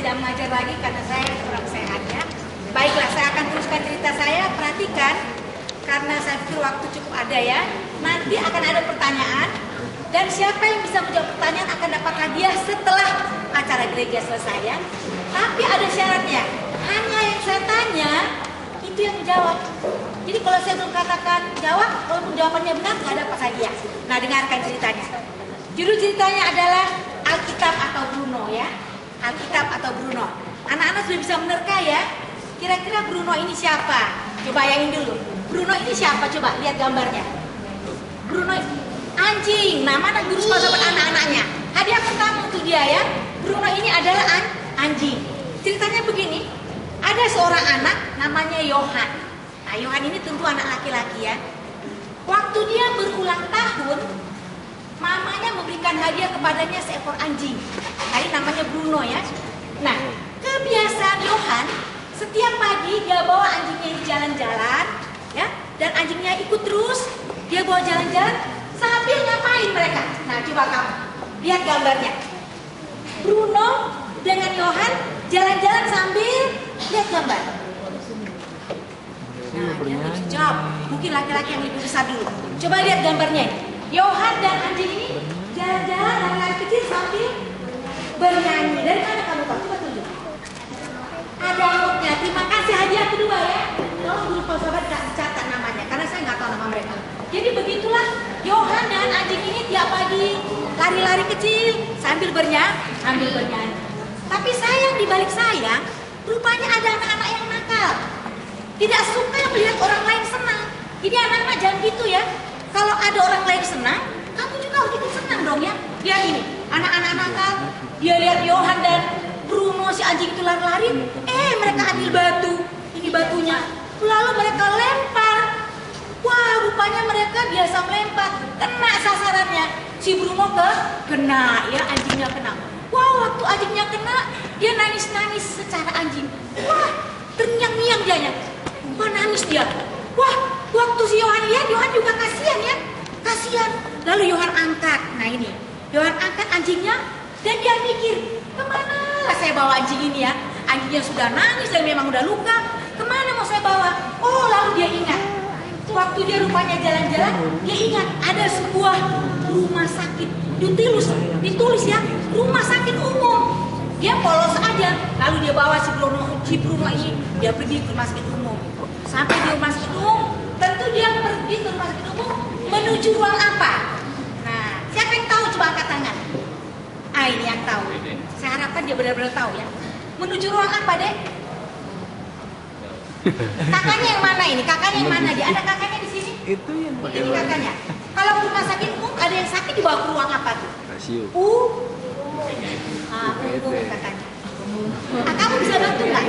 tidak mengajar lagi karena saya kurang sehat ya. Baiklah, saya akan teruskan cerita saya. Perhatikan, karena saya pikir waktu cukup ada ya. Nanti akan ada pertanyaan, dan siapa yang bisa menjawab pertanyaan akan dapat hadiah setelah acara gereja selesai ya. Tapi ada syaratnya, hanya yang saya tanya itu yang menjawab. Jadi kalau saya belum katakan jawab, walaupun jawabannya benar, nggak dapat hadiah. Nah, dengarkan ceritanya. Judul ceritanya adalah Alkitab atau Bruno ya. Alkitab atau Bruno. Anak-anak sudah bisa menerka ya. Kira-kira Bruno ini siapa? Coba bayangin dulu. Bruno ini siapa? Coba lihat gambarnya. Bruno anjing. Nah, mana guru sekolah buat anak-anaknya? Hadiah pertama untuk dia ya. Bruno ini adalah anjing. Ceritanya begini. Ada seorang anak namanya Yohan. Nah, Yohan ini tentu anak laki-laki ya. Waktu dia berulang tahun, mamanya memberikan hadiah kepadanya seekor anjing. Tadi namanya Bruno ya. Nah, kebiasaan Yohan, setiap pagi dia bawa anjingnya di jalan-jalan ya, dan anjingnya ikut terus. Dia bawa jalan-jalan sambil ngapain mereka? Nah, coba kamu lihat gambarnya. Bruno dengan Yohan jalan-jalan sambil lihat gambar. Nah, dia jawab. Mungkin laki-laki yang lebih besar dulu. Coba lihat gambarnya. Yohan dan anjing ini jalan-jalan laki-laki kecil sambil bernyanyi. Dari mana kamu tahu? Coba tunjuk. Ada amplopnya. Terima kasih hadiah kedua ya. Tolong guru filsafat catat namanya, karena saya nggak tahu nama mereka. Jadi begitulah Yohan dan anjing ini tiap pagi lari-lari kecil sambil bernyanyi. Tapi sayang, di balik sayang, rupanya ada anak-anak yang nakal. Tidak suka melihat orang lain senang. Jadi anak-anak jangan gitu ya. Kalau ada orang lain senang, kamu juga harus ikut senang dong ya. Lihat ini, anak-anak nakal. Dia lihat Yohan dan Bruno si anjing itu lari-lari. Mereka ambil batu. Ini batunya. Lalu mereka lempar. Wah, rupanya mereka biasa melempar. Kena sasarannya. Si Bruno kena ya, anjingnya kena. Wah, waktu anjingnya kena, dia nangis-nangis secara anjing. Wah, terngiang-ngiang dianya. Wah, nangis dia. Wah, waktu si Yohan lihat, Yohan juga kasihan ya. Kasihan. Lalu Yohan angkat. Nah ini, Yohan angkat anjingnya dan dia mikir, kemana lah saya bawa anjing ini ya? Anjingnya sudah nangis dan memang udah luka. Kemana mau saya bawa? Oh, lalu dia ingat. Waktu dia rupanya jalan-jalan, dia ingat ada sebuah rumah sakit. Ditulis ya, rumah sakit umum. Dia polos aja. Lalu dia bawa si Bruno ini, dia pergi ke rumah sakit umum. Sampai di rumah sakit umum, tentu dia pergi ke rumah sakit umum menuju ruang apa? Nah, siapa yang tahu? Coba angkat tangan. Ini yang tahu. Saya harapkan dia benar-benar tahu ya. Menuju ruang apa, Dek? Kakaknya yang mana ini? Kakaknya yang mana? Dia ada kakaknya di sini? Itu yang ini kakaknya. Kalau rumah sakit umum ada yang sakit dibawa ke ruang apa tuh? rasio. Kakaknya. Kamu bisa bantu nggak?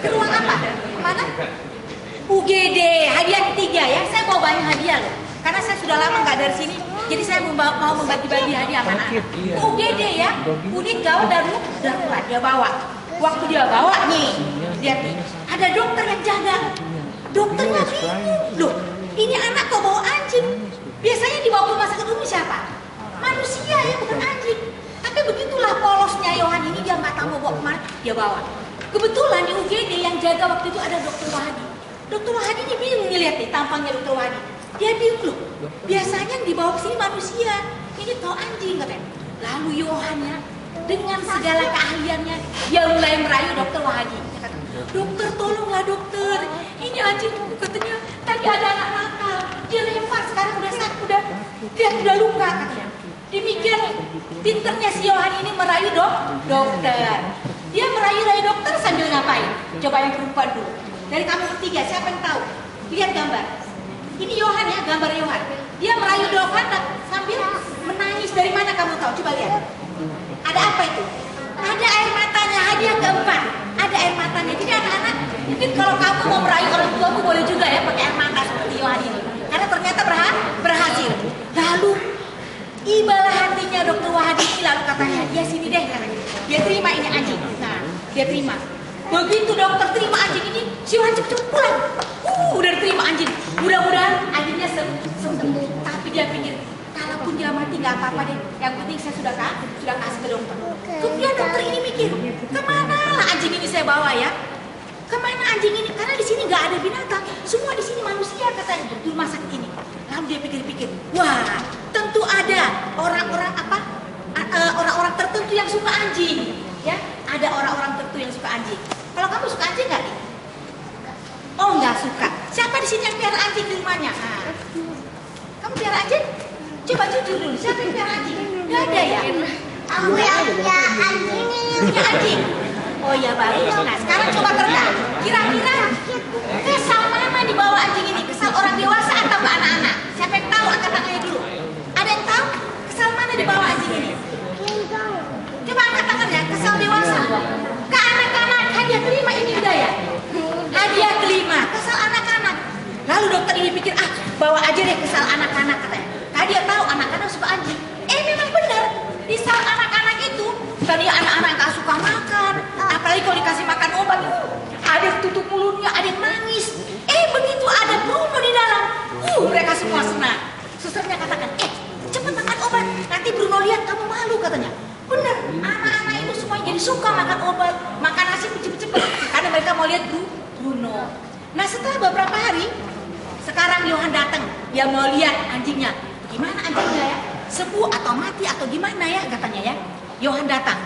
Ke ruang apa? Kemana? UGD, hadiah ketiga ya. Saya bawa banyak hadiah loh. Karena saya sudah lama nggak dari sini, jadi saya mau membagi-bagi hadiah sama anak. UGD ya, unit gawat darurat dia bawa. Waktu dia bawa nih, lihat nih, ada dokter yang jaga. Dokternya bingung, loh, ini anak kok bawa anjing? Biasanya dibawa ke rumah sakit umum siapa? Manusia ya, bukan anjing. Tapi begitulah polosnya Yohan ini, dia nggak tahu mau bawa kemana, dia bawa. Kebetulan di UGD yang jaga waktu itu ada Dokter Wahdi. Dokter Wahdi ini bingung lihat nih tampangnya Dokter Wahdi. Dia bingung loh. Biasanya yang dibawa ke sini manusia, ini kau anjing katanya. Lalu Yohan ya, dengan segala keahliannya, dia mulai merayu Dokter Wahdi. Dia kata, dokter tolonglah dokter, ini anjing katanya tadi ada anak nakal, dia lempar sekarang dia udah luka katanya. Demikian pinternya si Yohan ini merayu dokter. Dia merayu dokter sambil ngapain? Coba yang perempuan dulu. Dari kamu bertiga, siapa yang tahu? Lihat gambar. Ini Yohan ya, gambar Yohan. Dia merayu dokter sambil menangis. Dari mana kamu tahu? Coba lihat. Ada apa itu? Ada air matanya, hadiah keempat. Ada air matanya. Jadi anak-anak, mungkin kalau kamu mau merayu orang tuamu boleh juga ya pakai air mata seperti Yohan ini. Karena ternyata berhasil. Lalu ibalah hatinya Dokter Wahdi ini, lalu katanya, ya sini deh katanya. Dia terima ini anjing. Nah, dia terima. Begitu dokter terima anjing ini, si Yohan cepet-cepet pulang. Udah terima anjing. Mudah-mudahan anjingnya sembuh. Tapi dia pikir, kalaupun dia mati nggak apa-apa deh. Yang penting saya sudah kasih ke dokter. Kemudian dokter ini mikir, kemana bawa ya. Kemana anjing ini? Karena di sini nggak ada binatang, semua di sini manusia katanya di rumah sakit ini. Lalu dia pikir-pikir, wah, tentu ada orang-orang orang-orang tertentu yang suka anjing, ya. Ada orang-orang tertentu yang suka anjing. Kalau kamu suka anjing nggak nih? Oh, nggak suka. Siapa di sini yang piara anjing di rumahnya? Nah, kamu piara anjing? Coba jujur dulu, siapa yang piara anjing? Nggak ada ya? Aku yang punya anjing ini. Punya anjing? Oh ya bagus. Nah sekarang coba tebak. Kira-kira kesal mana dibawa anjing ini? Kesal orang dewasa atau ke anak-anak? Siapa yang tahu? Angkat tangannya dulu. Ada yang tahu? Kesal mana dibawa anjing ini? Coba angkat tangannya. Kesal dewasa. Ke anak-anak. Hadiah kelima ini udah ya? Hadiah kelima. Kesal anak-anak. Lalu dokter ini pikir, bawa aja deh kesal anak-anak katanya. Dia tahu anak-anak suka anjing. Memang benar. Di saat anak-anak itu, tadi anak-anak gak suka makan, apalagi kalau dikasih makan obat, ada yang tutup mulutnya, ada yang nangis. Begitu ada Bruno di dalam, mereka semua senang. Susternya katakan, cepet makan obat, nanti Bruno lihat kamu malu katanya. Bener, anak-anak itu semuanya jadi suka makan obat, makan nasi cepet-cepet, karena mereka mau lihat Bruno. Nah setelah beberapa hari, sekarang Yohan datang, dia mau lihat anjingnya. Gimana anjingnya ya? Sembuh atau mati atau gimana ya katanya ya. Yohan datang.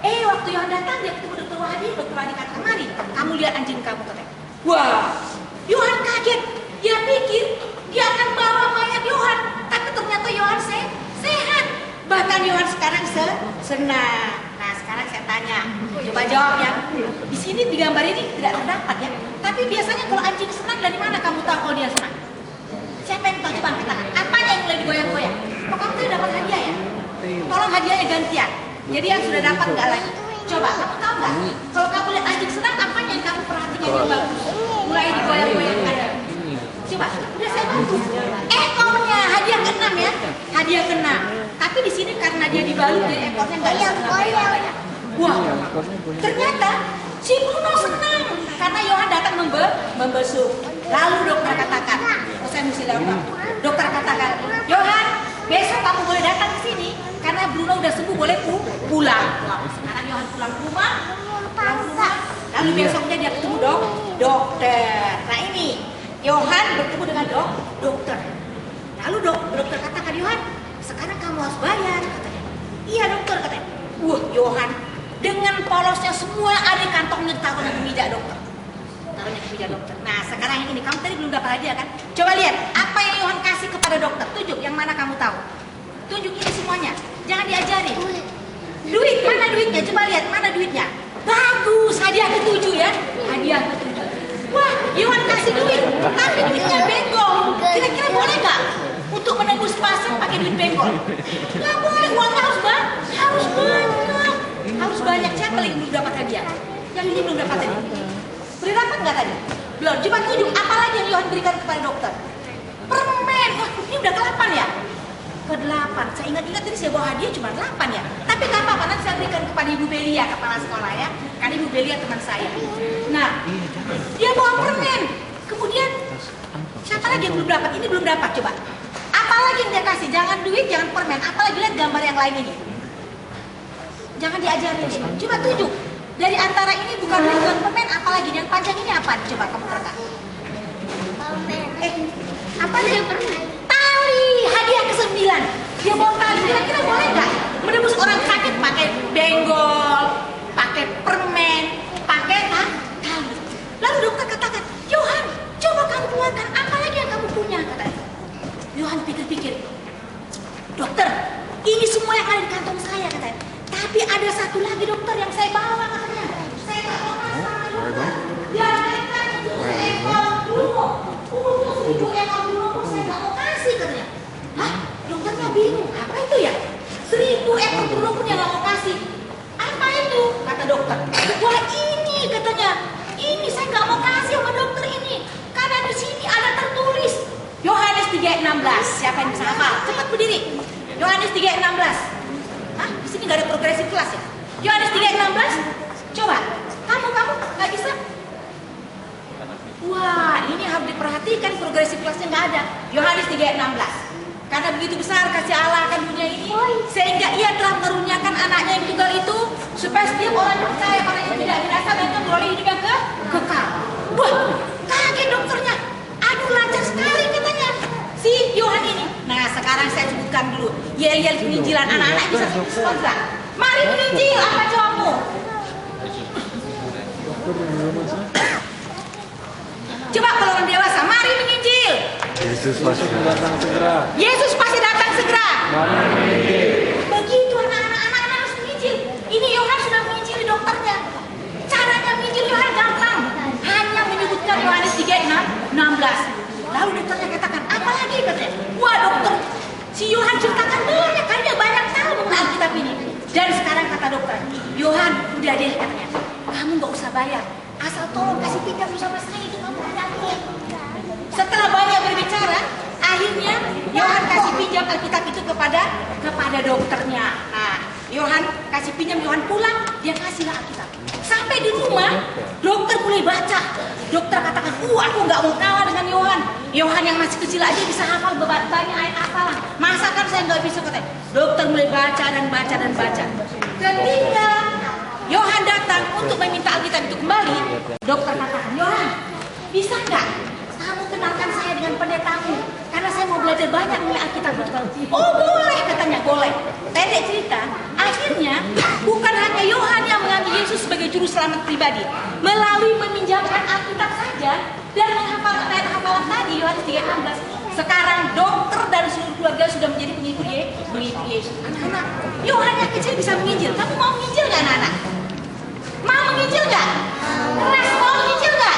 Waktu Yohan datang dia ketemu dokter Wahdi. Dokter Wahdi kata, mari kamu lihat anjing kamu katanya. Wah, Yohan kaget. Dia pikir dia akan bawa mayat Yohan, tapi ternyata Yohan sehat. Bahkan Yohan sekarang senang. Nah sekarang saya tanya, coba jawab ya. Di sini di gambar ini tidak terdapat ya. Tapi biasanya kalau anjing senang, dari mana kamu tahu kalau dia senang? Siapa yang tahu? Coba angkat tangan. Apanya yang mulai digoyang-goyang? Kok kamu tuh dapat hadiah ya? Tolong hadiahnya gantian. Jadi yang sudah dapat nggak lagi. Coba kamu tahu nggak? Kalau kamu lihat anjing senang, apanya yang kamu perhatikan yang bagus? Mulai digoyang-goyang ada. Coba, udah saya bantu. Ekornya hadiah ke-6 ya. Hadiah ke-6. Tapi di sini karena dia dibalut, jadi ekornya nggak goyang-goyang. Wah, ternyata si Bruno senang karena Yohan datang membesuk. Lalu dokter katakan, saya mesti lewat. Dokter katakan, Yohan, besok kamu boleh datang ke sini karena Bruno udah sembuh, boleh pulang. Sekarang Yohan pulang ke rumah. Lalu besoknya dia ketemu dokter. Nah ini Yohan bertemu dengan dokter. Lalu dokter katakan, Yohan, sekarang kamu harus bayar katanya. Iya dokter katanya. Yohan dengan polosnya semua ada kantongnya taruhnya di meja dokter. Nah sekarang yang ini kamu tadi belum dapat hadiah kan? Coba lihat apa yang Yohan kasih kepada dokter. Tunjuk yang mana kamu tahu. Tunjuk ini semuanya. Jangan diajarin. Duit, mana duitnya? Coba lihat mana duitnya. Bagus, hadiah ke-7 ya. Hadiah ke-7. Wah, Yohan kasih duit, tapi duitnya bengkok. Kira-kira boleh nggak untuk menembus pasar pakai duit bengkok? Nggak boleh, uangnya harus banyak. Harus banyak. Siapa yang belum dapat hadiah? Yang ini belum dapat hadiah. Beri dapat nggak tadi? Belum. Coba tunjuk apa lagi yang Yohan berikan kepada dokter? Permen. Wah, ini udah ke-8 ya? Ke-8. Saya ingat-ingat tadi saya bawa hadiah cuma 8 ya. Tapi nggak apa-apa, nanti saya berikan kepada Ibu Belia, kepala sekolah ya. Karena Ibu Belia teman saya. Nah, dia bawa permen. Kemudian siapa lagi yang belum dapat? Ini belum dapat. Coba. Apa lagi yang dia kasih? Jangan duit, jangan permen. Apalagi lihat gambar yang lain ini. Jangan diajarin ini. Coba tunjuk. Dari antara ini bukan duit, bukan permen, apalagi yang panjang ini apa? Coba kamu rekam. Apa nih? Tali, hadiah ke-9. Dia bawa tali, kira-kira boleh nggak menembus orang sakit pakai benggol, pakai permen, pakai tali. Lalu dokter katakan, Yohan, coba kamu keluarkan apa lagi yang kamu punya, katanya. Yohan pikir-pikir, dokter, ini semua yang ada di kantong saya, katanya. Tapi ada satu lagi dokter yang saya bawa, katanya. Saya nggak mau kasih sama dokter. Dia naikkan 1.000 ekor Bruno. 1.000 ekor Bruno saya nggak mau kasih, katanya. Hah? Dokternya bingung. Apa itu ya? 1.000 ekor Bruno pun yang nggak mau kasih. Apa itu? Kata dokter. Wah ini, katanya. Ini saya nggak mau kasih sama dokter ini. Karena di sini ada tertulis Yohanes 3:16. Siapa yang bisa hafal? Cepat berdiri. Yohanes 3:16. Hah? Di sini nggak ada progresif kelas ya? Yohanes 3:16. Coba, kamu nggak bisa? Wah, ini harus diperhatikan, progresif kelasnya nggak ada. Yohanes 3:16. Karena begitu besar kasih Allah akan dunia ini, sehingga Ia telah mengaruniakan anaknya yang tunggal itu, supaya setiap orang yang percaya pada Ia tidak binasa, melainkan memperoleh hidup yang kekal. Wah, kaget dokternya. Aduh, lancar sekali katanya si Yohan ini. Nah, sekarang saya sebutkan dulu yel-yel penginjilan. Anak-anak bisa respon nggak? Mari menginjil, apa jawabmu? Coba kalau orang dewasa, mari menginjil. Yesus pasti datang segera. Yesus pasti datang segera. Begitu anak-anak harus menginjil. Ini Yohan sudah menginjili dokternya. Caranya menginjil Yohan gampang. Hanya menyebutkan Yohanes 3:16. Lalu dokternya katakan, apa lagi katanya? Wah dokter, si Yohan ceritakan banyak, kan dia banyak tahu mengenai Alkitab ini. Dan sekarang kata dokter, Yohan udah deh katanya, kamu nggak usah bayar. Asal tolong kasih pinjam sama saya itu kamu ada. Setelah banyak berbicara, akhirnya Yohan kasih pinjam Alkitab itu kepada dokternya. Nah, Yohan kasih pinjam, Yohan pulang, dia kasihlah Alkitab. Sampai di rumah, dokter mulai baca. Dokter katakan, aku nggak mau kalah dengan Yohan. Yohan yang masih kecil aja bisa hafal banyak ayat hafalan. Masa kan saya nggak bisa katanya. Dokter mulai baca dan baca dan baca. Ketika Yohan datang untuk meminta Alkitab itu kembali, dokter katakan, Yohan, bisa nggak kamu kenalkan saya dengan pendetamu? Karena saya mau belajar banyak mengenai Alkitab. Oh boleh katanya, boleh. Pendek cerita, akhirnya bukan hanya Yohan yang mengambil Yesus sebagai juru selamat pribadi, melalui meminjamkan Alkitab saja dan menghafalkan ayat hafalan tadi Yohanes 3:16. Sekarang dokter dan seluruh keluarga sudah menjadi pengikut Yesus. Anak-anak, Yohan yang kecil bisa menginjil. Kamu mau menginjil nggak anak-anak? Mau menginjil nggak? Keras mau menginjil nggak?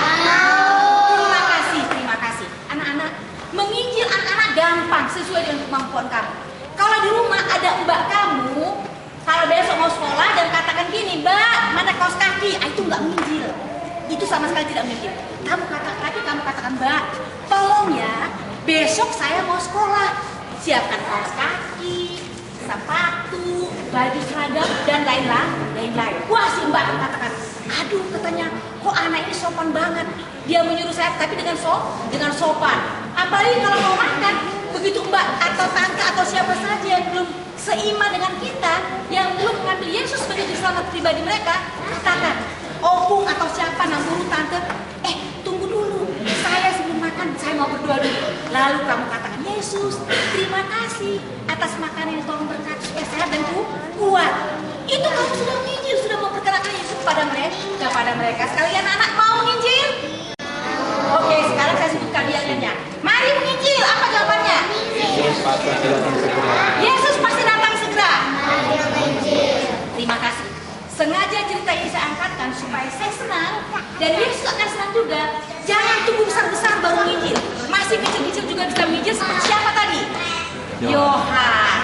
Terima kasih. Anak-anak, menginjil anak-anak gampang sesuai dengan kemampuan kamu. Kalau di rumah ada mbak kamu, kalau besok mau sekolah dan katakan gini, Mbak, mana kaos kaki? Itu nggak menginjil. Itu sama sekali tidak menginjil. Kamu katakan, Mbak, tolong ya, besok saya mau sekolah. Siapkan kaos kaki, sepatu, baju seragam, dan lain-lain. Wah, si mbak katakan, aduh katanya, kok anak ini sopan banget. Dia menyuruh saya, tapi dengan sopan. Apalagi kalau mau makan, begitu mbak atau tante atau siapa saja yang belum seiman dengan kita, yang belum mengambil Yesus sebagai juru selamat pribadi mereka, katakan, opung atau siapa, namburu tante, tunggu dulu, saya sebelum makan, saya mau berdoa dulu. Lalu kamu katakan, Yesus, terima kasih atas makanan yang tolong berkati supaya sehat dan kuat. Itu kamu sudah menginjil, sudah memperkenalkan Yesus kepada mereka. Sekalian anak mau menginjil? Oke, sekarang saya sebutkan biayanya. Mari menginjil, apa jawabannya? Yesus pasti datang segera. Terima kasih. Sengaja cerita ini saya angkatkan supaya saya senang dan Yesus akan senang juga. Jangan tunggu besar-besar baru menginjil. Masih kecil-kecil juga bisa menginjil seperti siapa tadi? Yohan.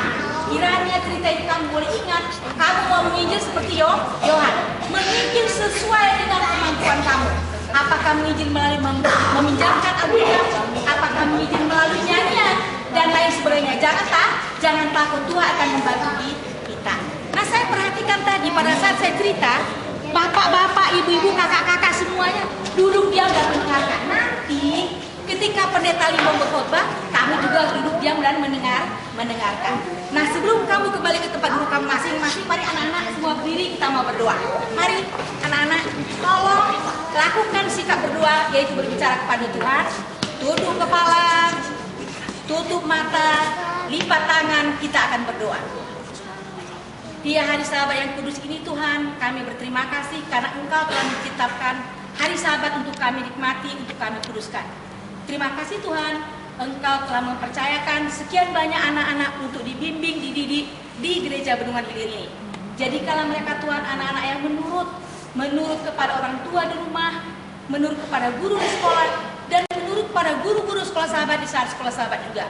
Kiranya cerita ini kamu boleh ingat. Kamu mau menginjil seperti Yohan. Menginjil sesuai dengan kemampuan kamu. Apakah menginjil melalui meminjamkan Alkitab? Apakah menginjil melalui nyanyian dan lain sebagainya? Jangan takut, Tuhan akan membantu kita. Nah, saya perhatikan tadi pada saat saya cerita, bapak-bapak, ibu-ibu, kakak-kakak semuanya duduk diam dan mendengarkan. Nanti ketika pendeta Limbong berkhotbah, kamu juga harus duduk diam dan mendengarkan. Nah, sebelum kamu kembali ke tempat duduk kamu masing-masing, mari anak-anak semua berdiri, kita mau berdoa. Mari anak-anak, tolong lakukan sikap berdoa, yaitu berbicara kepada Tuhan. Tunduk kepala, tutup mata, lipat tangan, kita akan berdoa. Di hari Sabat yang kudus ini Tuhan, kami berterima kasih karena Engkau telah menciptakan hari Sabat untuk kami nikmati, untuk kami kuduskan. Terima kasih Tuhan, Engkau telah mempercayakan sekian banyak anak-anak untuk dibimbing, dididik di gereja Bendungan Hilir ini. Jadikanlah mereka Tuhan anak-anak yang menurut kepada orang tua di rumah, menurut kepada guru di sekolah, dan menurut kepada guru-guru sekolah sahabat di saat sekolah sahabat juga.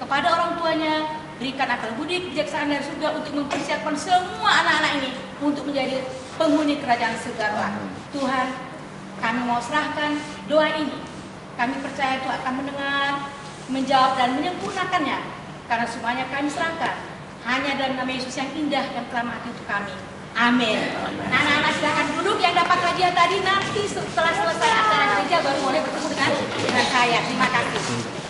Kepada orang tuanya, berikan akal budi kebijaksanaan dari surga untuk mempersiapkan semua anak-anak ini untuk menjadi penghuni kerajaan surga. Tuhan, kami mau serahkan doa ini. Kami percaya Tuhan akan mendengar, menjawab dan menyempurnakannya. Karena semuanya kami serahkan hanya dalam nama Yesus yang indah yang telah mati untuk kami. Amin. Anak-anak silahkan duduk yang dapat hadiah tadi, nanti setelah selesai acara gereja baru boleh bertemu dengan saya. Terima kasih.